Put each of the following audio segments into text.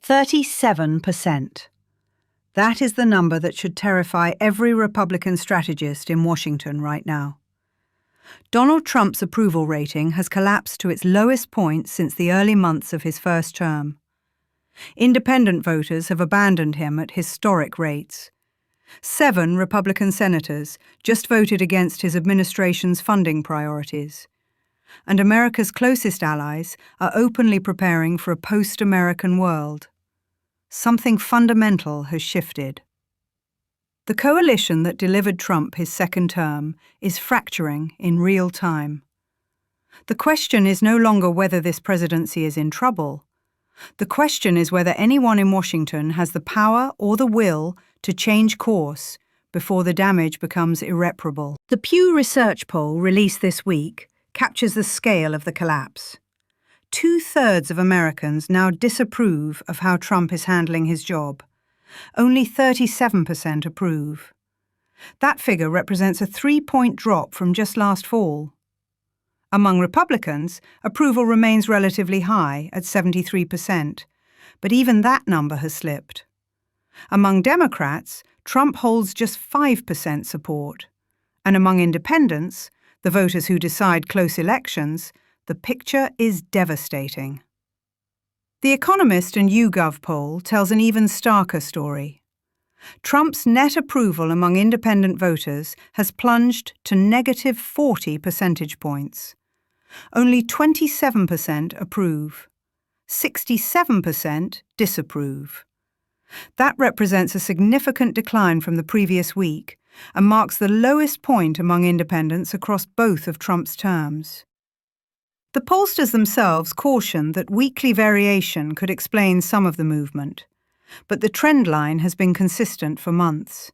37%. That is the number that should terrify every Republican strategist in Washington right now. Donald Trump's approval rating has collapsed to its lowest point since the early months of his first term. Independent voters have abandoned him at historic rates. 7 Republican senators just voted against his administration's funding priorities. And America's closest allies are openly preparing for a post-American world. Something fundamental has shifted. The coalition that delivered Trump his second term is fracturing in real time. The question is no longer whether this presidency is in trouble. The question is whether anyone in Washington has the power or the will to change course before the damage becomes irreparable. The Pew Research poll released this week captures the scale of the collapse. 2/3 of Americans now disapprove of how Trump is handling his job. Only 37% approve. That figure represents a 3-point drop from just last fall. Among Republicans, approval remains relatively high at 73%, but even that number has slipped. Among Democrats, Trump holds just 5% support. And among independents, the voters who decide close elections, the picture is devastating. The Economist and YouGov poll tells an even starker story. Trump's net approval among independent voters has plunged to negative 40 percentage points. Only 27% approve. 67% disapprove. That represents a significant decline from the previous week and marks the lowest point among independents across both of Trump's terms. The pollsters themselves caution that weekly variation could explain some of the movement, but the trend line has been consistent for months.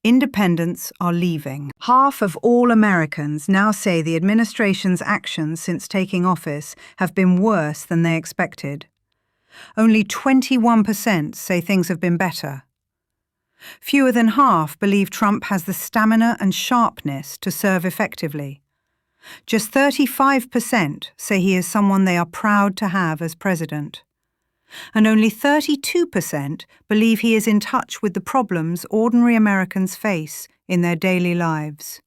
Independents are leaving. Half of all Americans now say the administration's actions since taking office have been worse than they expected. Only 21% say things have been better. Fewer than half believe Trump has the stamina and sharpness to serve effectively. Just 35% say he is someone they are proud to have as president. And only 32% believe he is in touch with the problems ordinary Americans face in their daily lives.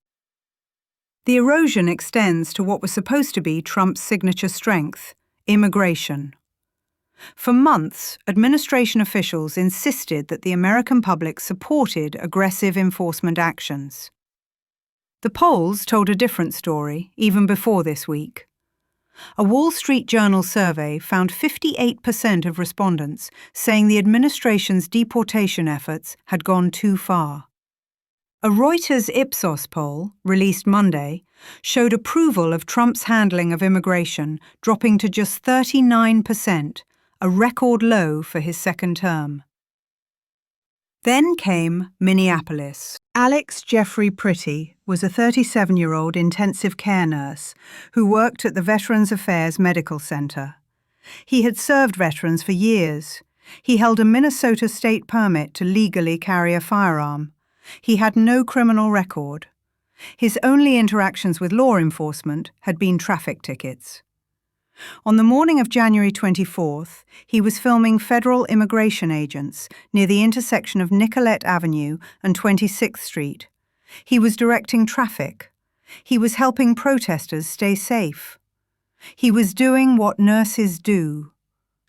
The erosion extends to what was supposed to be Trump's signature strength, immigration. For months, administration officials insisted that the American public supported aggressive enforcement actions. The polls told a different story even before this week. A Wall Street Journal survey found 58% of respondents saying the administration's deportation efforts had gone too far. A Reuters Ipsos poll, released Monday, showed approval of Trump's handling of immigration dropping to just 39%, a record low for his second term. Then came Minneapolis. Alex Pretti was a 37-year-old intensive care nurse who worked at the Veterans Affairs Medical Center. He had served veterans for years. He held a Minnesota state permit to legally carry a firearm. He had no criminal record. His only interactions with law enforcement had been traffic tickets. On the morning of January 24th, he was filming federal immigration agents near the intersection of Nicollet Avenue and 26th Street. He was directing traffic. He was helping protesters stay safe. He was doing what nurses do,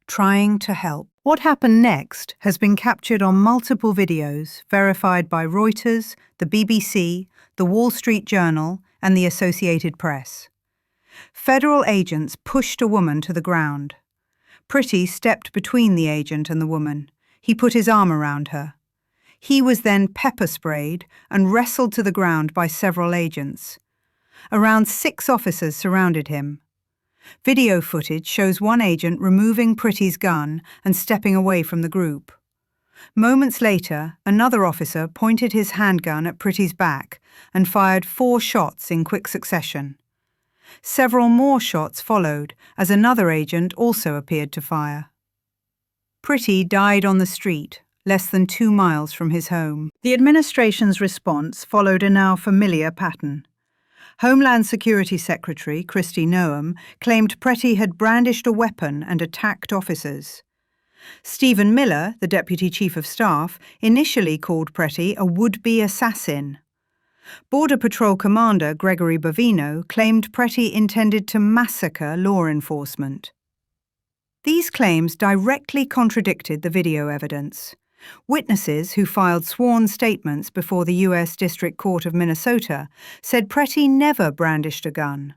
trying to help. What happened next has been captured on multiple videos verified by Reuters, the BBC, the Wall Street Journal, and the Associated Press. Federal agents pushed a woman to the ground. Pretti stepped between the agent and the woman. He put his arm around her. He was then pepper-sprayed and wrestled to the ground by several agents. Around 6 officers surrounded him. Video footage shows one agent removing Pretti's gun and stepping away from the group. Moments later, another officer pointed his handgun at Pretti's back and fired 4 shots in quick succession. Several more shots followed as another agent also appeared to fire. Pretti died on the street, less than 2 miles from his home. The administration's response followed a now familiar pattern. Homeland Security Secretary Kristi Noem claimed Pretti had brandished a weapon and attacked officers. Stephen Miller, the Deputy Chief of Staff, initially called Pretti a would-be assassin. Border Patrol Commander Gregory Bovino claimed Pretti intended to massacre law enforcement. These claims directly contradicted the video evidence. Witnesses who filed sworn statements before the U.S. District Court of Minnesota said Pretti never brandished a gun.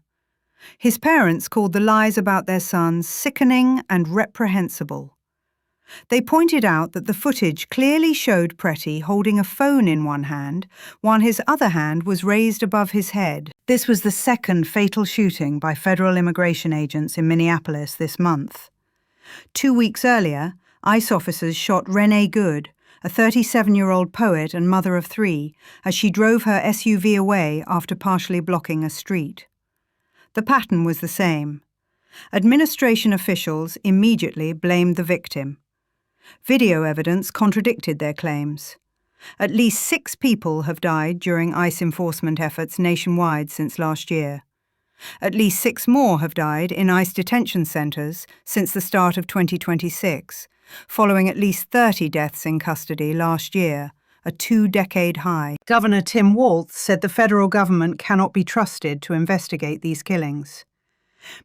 His parents called the lies about their son sickening and reprehensible. They pointed out that the footage clearly showed Pretti holding a phone in one hand, while his other hand was raised above his head. This was the second fatal shooting by federal immigration agents in Minneapolis this month. 2 weeks earlier, ICE officers shot Renee Good, a 37-year-old poet and mother of 3, as she drove her SUV away after partially blocking a street. The pattern was the same. Administration officials immediately blamed the victim. Video evidence contradicted their claims. At least 6 people have died during ICE enforcement efforts nationwide since last year. At least 6 more have died in ICE detention centers since the start of 2026, following at least 30 deaths in custody last year, a 2-decade high. Governor Tim Walz said the federal government cannot be trusted to investigate these killings.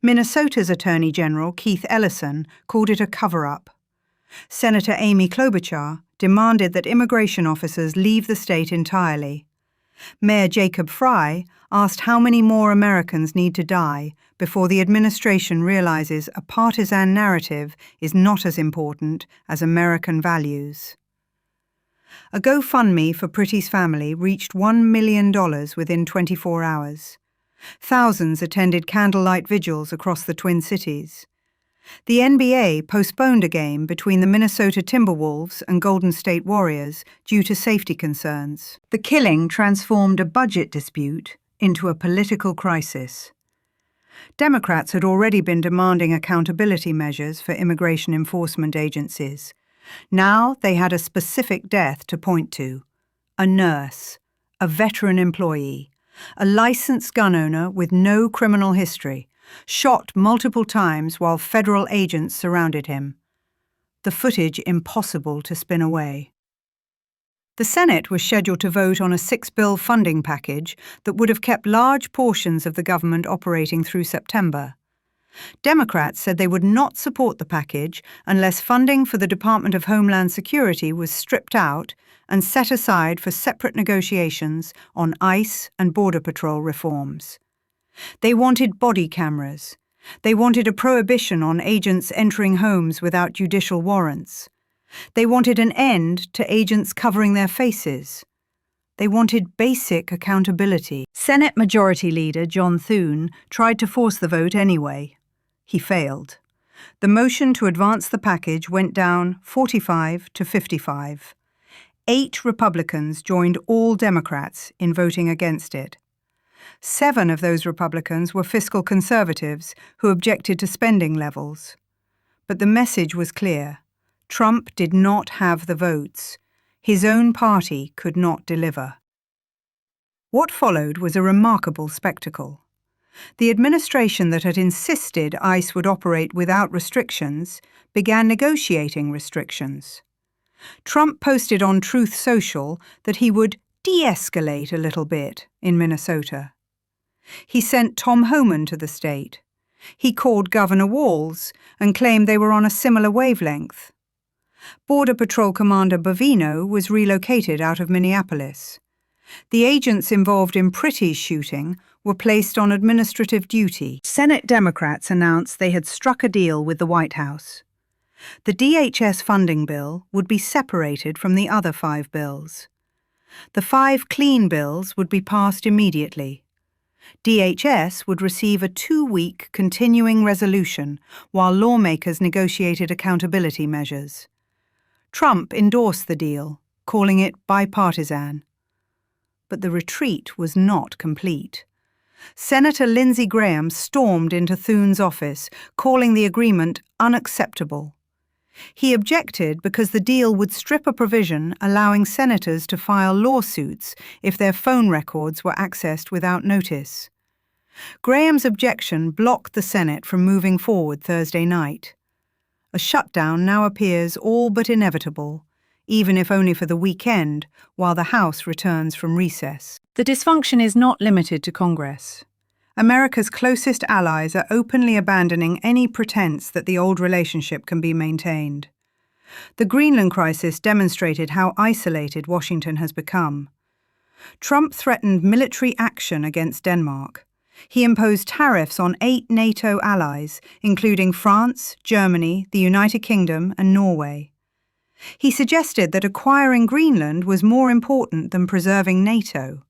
Minnesota's Attorney General Keith Ellison called it a cover-up. Senator Amy Klobuchar demanded that immigration officers leave the state entirely. Mayor Jacob Frey asked how many more Americans need to die before the administration realizes a partisan narrative is not as important as American values. A GoFundMe for Pretti's family reached $1 million within 24 hours. Thousands attended candlelight vigils across the Twin Cities. The NBA postponed a game between the Minnesota Timberwolves and Golden State Warriors due to safety concerns. The killing transformed a budget dispute into a political crisis. Democrats had already been demanding accountability measures for immigration enforcement agencies. Now they had a specific death to point to: a nurse, a veteran employee, a licensed gun owner with no criminal history, shot multiple times while federal agents surrounded him. The footage impossible to spin away. The Senate was scheduled to vote on a 6-bill funding package that would have kept large portions of the government operating through September. Democrats said they would not support the package unless funding for the Department of Homeland Security was stripped out and set aside for separate negotiations on ICE and Border Patrol reforms. They wanted body cameras. They wanted a prohibition on agents entering homes without judicial warrants. They wanted an end to agents covering their faces. They wanted basic accountability. Senate Majority Leader John Thune tried to force the vote anyway. He failed. The motion to advance the package went down 45 to 55. 8 Republicans joined all Democrats in voting against it. 7 of those Republicans were fiscal conservatives who objected to spending levels. But the message was clear. Trump did not have the votes. His own party could not deliver. What followed was a remarkable spectacle. The administration that had insisted ICE would operate without restrictions began negotiating restrictions. Trump posted on Truth Social that he would de-escalate a little bit in Minnesota. He sent Tom Homan to the state. He called Governor Walz and claimed they were on a similar wavelength. Border Patrol Commander Bovino was relocated out of Minneapolis. The agents involved in Pretti's shooting were placed on administrative duty. Senate Democrats announced they had struck a deal with the White House. The DHS funding bill would be separated from the other 5 bills. The 5 clean bills would be passed immediately. DHS would receive a 2-week continuing resolution while lawmakers negotiated accountability measures. Trump endorsed the deal, calling it bipartisan. But the retreat was not complete. Senator Lindsey Graham stormed into Thune's office, calling the agreement unacceptable. He objected because the deal would strip a provision allowing senators to file lawsuits if their phone records were accessed without notice. Graham's objection blocked the Senate from moving forward Thursday night. A A shutdown now appears all but inevitable, even if only for the weekend, while the House returns from recess. The dysfunction is not limited to Congress. America's closest allies are openly abandoning any pretense that the old relationship can be maintained. The Greenland crisis demonstrated how isolated Washington has become. Trump threatened military action against Denmark. He imposed tariffs on 8 NATO allies, including France, Germany, the United Kingdom, and Norway. He suggested that acquiring Greenland was more important than preserving NATO.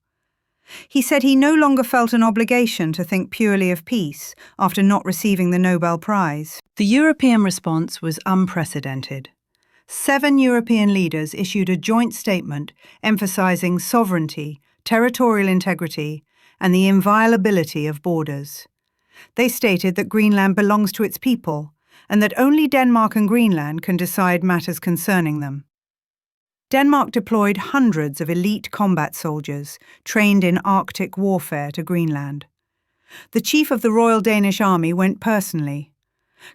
He said he no longer felt an obligation to think purely of peace after not receiving the Nobel Prize. The European response was unprecedented. 7 European leaders issued a joint statement emphasizing sovereignty, territorial integrity, and the inviolability of borders. They stated that Greenland belongs to its people and that only Denmark and Greenland can decide matters concerning them. Denmark deployed hundreds of elite combat soldiers trained in Arctic warfare to Greenland. The chief of the Royal Danish Army went personally.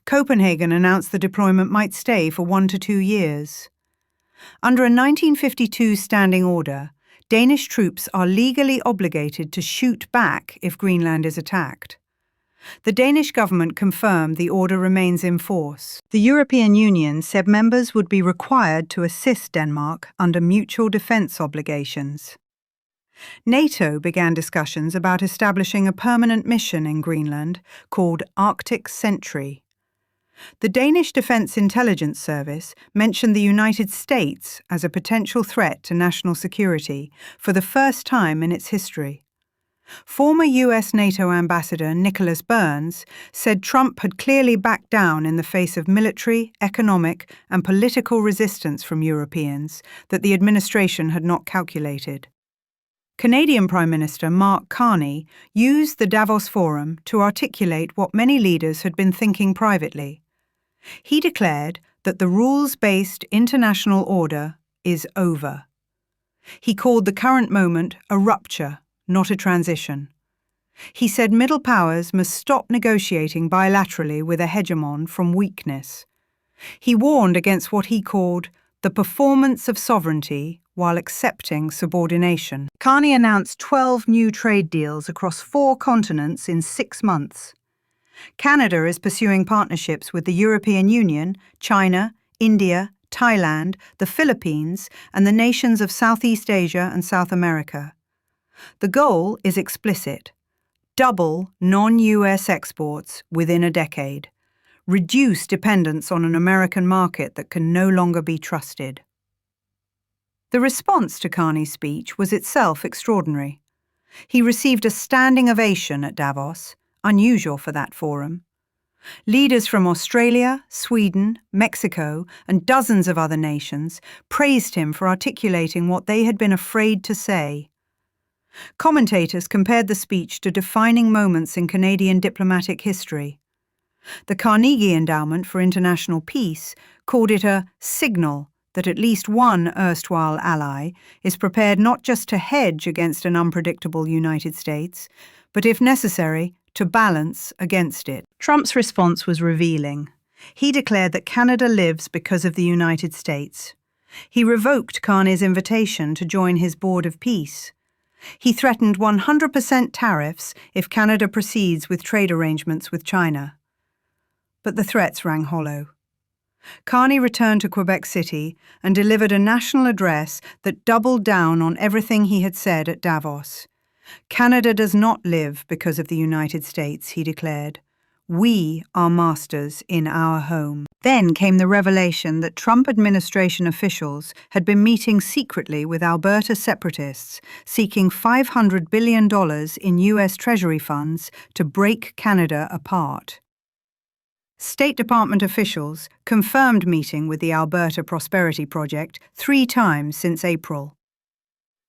Copenhagen announced the deployment might stay for 1 to 2 years. Under a 1952 standing order, Danish troops are legally obligated to shoot back if Greenland is attacked. The Danish government confirmed the order remains in force. The European Union said members would be required to assist Denmark under mutual defence obligations. NATO began discussions about establishing a permanent mission in Greenland called Arctic Sentry. The Danish Defence Intelligence Service mentioned the United States as a potential threat to national security for the first time in its history. Former US NATO Ambassador Nicholas Burns said Trump had clearly backed down in the face of military, economic, and political resistance from Europeans that the administration had not calculated. Canadian Prime Minister Mark Carney used the Davos Forum to articulate what many leaders had been thinking privately. He declared that the rules-based international order is over. He called the current moment a rupture, not a transition. He said middle powers must stop negotiating bilaterally with a hegemon from weakness. He warned against what he called the performance of sovereignty while accepting subordination. Carney announced 12 new trade deals across 4 continents in 6 months. Canada is pursuing partnerships with the European Union, China, India, Thailand, the Philippines, and the nations of Southeast Asia and South America. The goal is explicit: double non-US exports within a decade, reduce dependence on an American market that can no longer be trusted. The response to Carney's speech was itself extraordinary. He received a standing ovation at Davos, unusual for that forum. Leaders from Australia, Sweden, Mexico, and dozens of other nations praised him for articulating what they had been afraid to say. Commentators compared the speech to defining moments in Canadian diplomatic history. The Carnegie Endowment for International Peace called it a signal that at least one erstwhile ally is prepared not just to hedge against an unpredictable United States, but if necessary, to balance against it. Trump's response was revealing. He declared that Canada lives because of the United States. He revoked Carney's invitation to join his Board of Peace. He threatened 100% tariffs if Canada proceeds with trade arrangements with China. But the threats rang hollow. Carney returned to Quebec City and delivered a national address that doubled down on everything he had said at Davos. Canada does not live because of the United States, he declared. We are masters in our home. Then came the revelation that Trump administration officials had been meeting secretly with Alberta separatists, seeking $500 billion in U.S. Treasury funds to break Canada apart. State Department officials confirmed meeting with the Alberta Prosperity Project 3 times since April.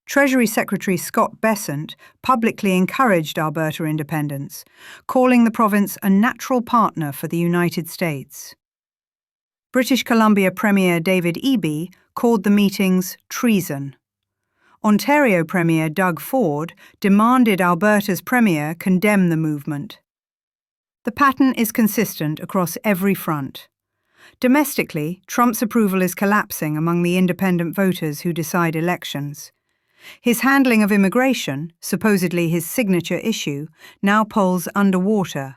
Treasury Secretary Scott Bessent publicly encouraged Alberta independence, calling the province a natural partner for the United States. British Columbia Premier David Eby called the meetings treason. Ontario Premier Doug Ford demanded Alberta's Premier condemn the movement. The pattern is consistent across every front. Domestically, Trump's approval is collapsing among the independent voters who decide elections. His handling of immigration, supposedly his signature issue, now polls underwater.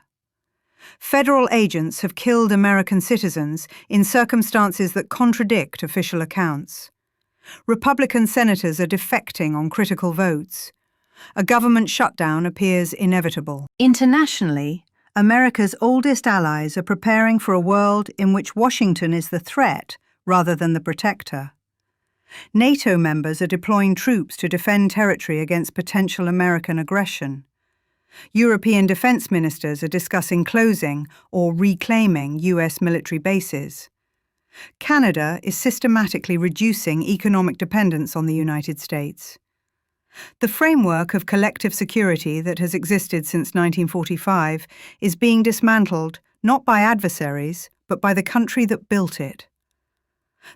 Federal agents have killed American citizens in circumstances that contradict official accounts. Republican senators are defecting on critical votes. A government shutdown appears inevitable. Internationally, America's oldest allies are preparing for a world in which Washington is the threat rather than the protector. NATO members are deploying troops to defend territory against potential American aggression. European defense ministers are discussing closing or reclaiming US military bases. Canada is systematically reducing economic dependence on the United States. The framework of collective security that has existed since 1945 is being dismantled not by adversaries, but by the country that built it.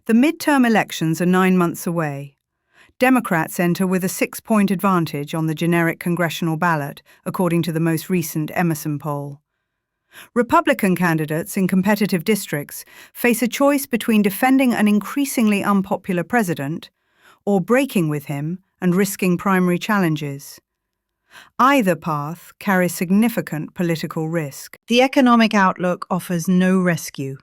The midterm elections are 9 months away. Democrats enter with a 6-point advantage on the generic congressional ballot, according to the most recent Emerson poll. Republican candidates in competitive districts face a choice between defending an increasingly unpopular president or breaking with him and risking primary challenges. Either path carries significant political risk. The economic outlook offers no rescue.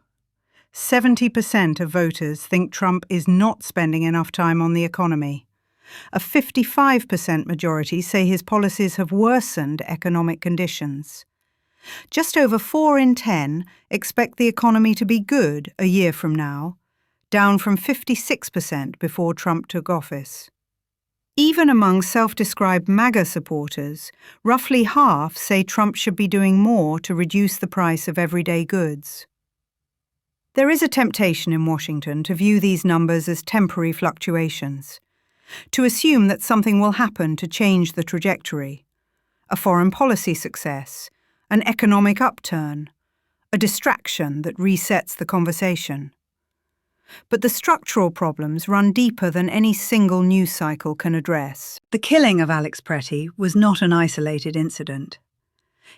70% of voters think Trump is not spending enough time on the economy. A 55% majority say his policies have worsened economic conditions. Just over 4 in 10 expect the economy to be good a year from now, down from 56% before Trump took office. Even among self-described MAGA supporters, roughly half say Trump should be doing more to reduce the price of everyday goods. There is a temptation in Washington to view these numbers as temporary fluctuations, to assume that something will happen to change the trajectory: a foreign policy success, an economic upturn, a distraction that resets the conversation. But the structural problems run deeper than any single news cycle can address. The killing of Alex Pretti was not an isolated incident.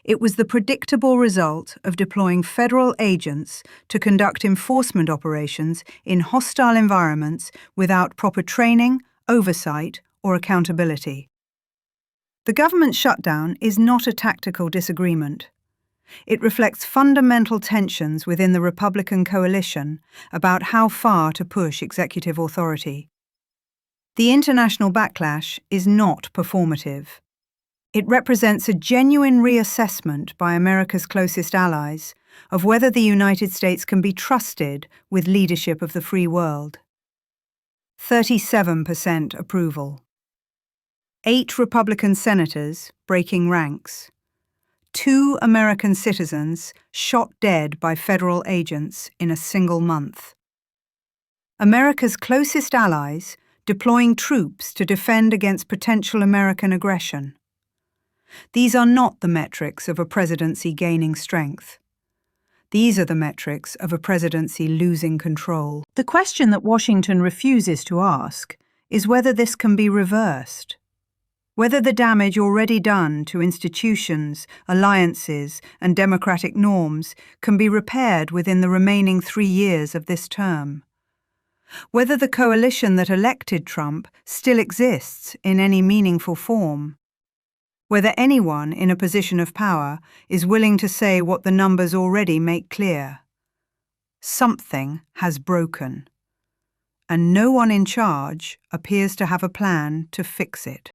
It was the predictable result of deploying federal agents to conduct enforcement operations in hostile environments without proper training, oversight, or accountability. The government shutdown is not a tactical disagreement. It reflects fundamental tensions within the Republican coalition about how far to push executive authority. The international backlash is not performative. It represents a genuine reassessment by America's closest allies of whether the United States can be trusted with leadership of the free world. 37% approval. 8 Republican senators breaking ranks. 2 American citizens shot dead by federal agents in a single month. America's closest allies deploying troops to defend against potential American aggression. These are not the metrics of a presidency gaining strength. These are the metrics of a presidency losing control. The question that Washington refuses to ask is whether this can be reversed. Whether the damage already done to institutions, alliances, and democratic norms can be repaired within the remaining 3 years of this term. Whether the coalition that elected Trump still exists in any meaningful form. Whether anyone in a position of power is willing to say what the numbers already make clear. Something has broken, and no one in charge appears to have a plan to fix it.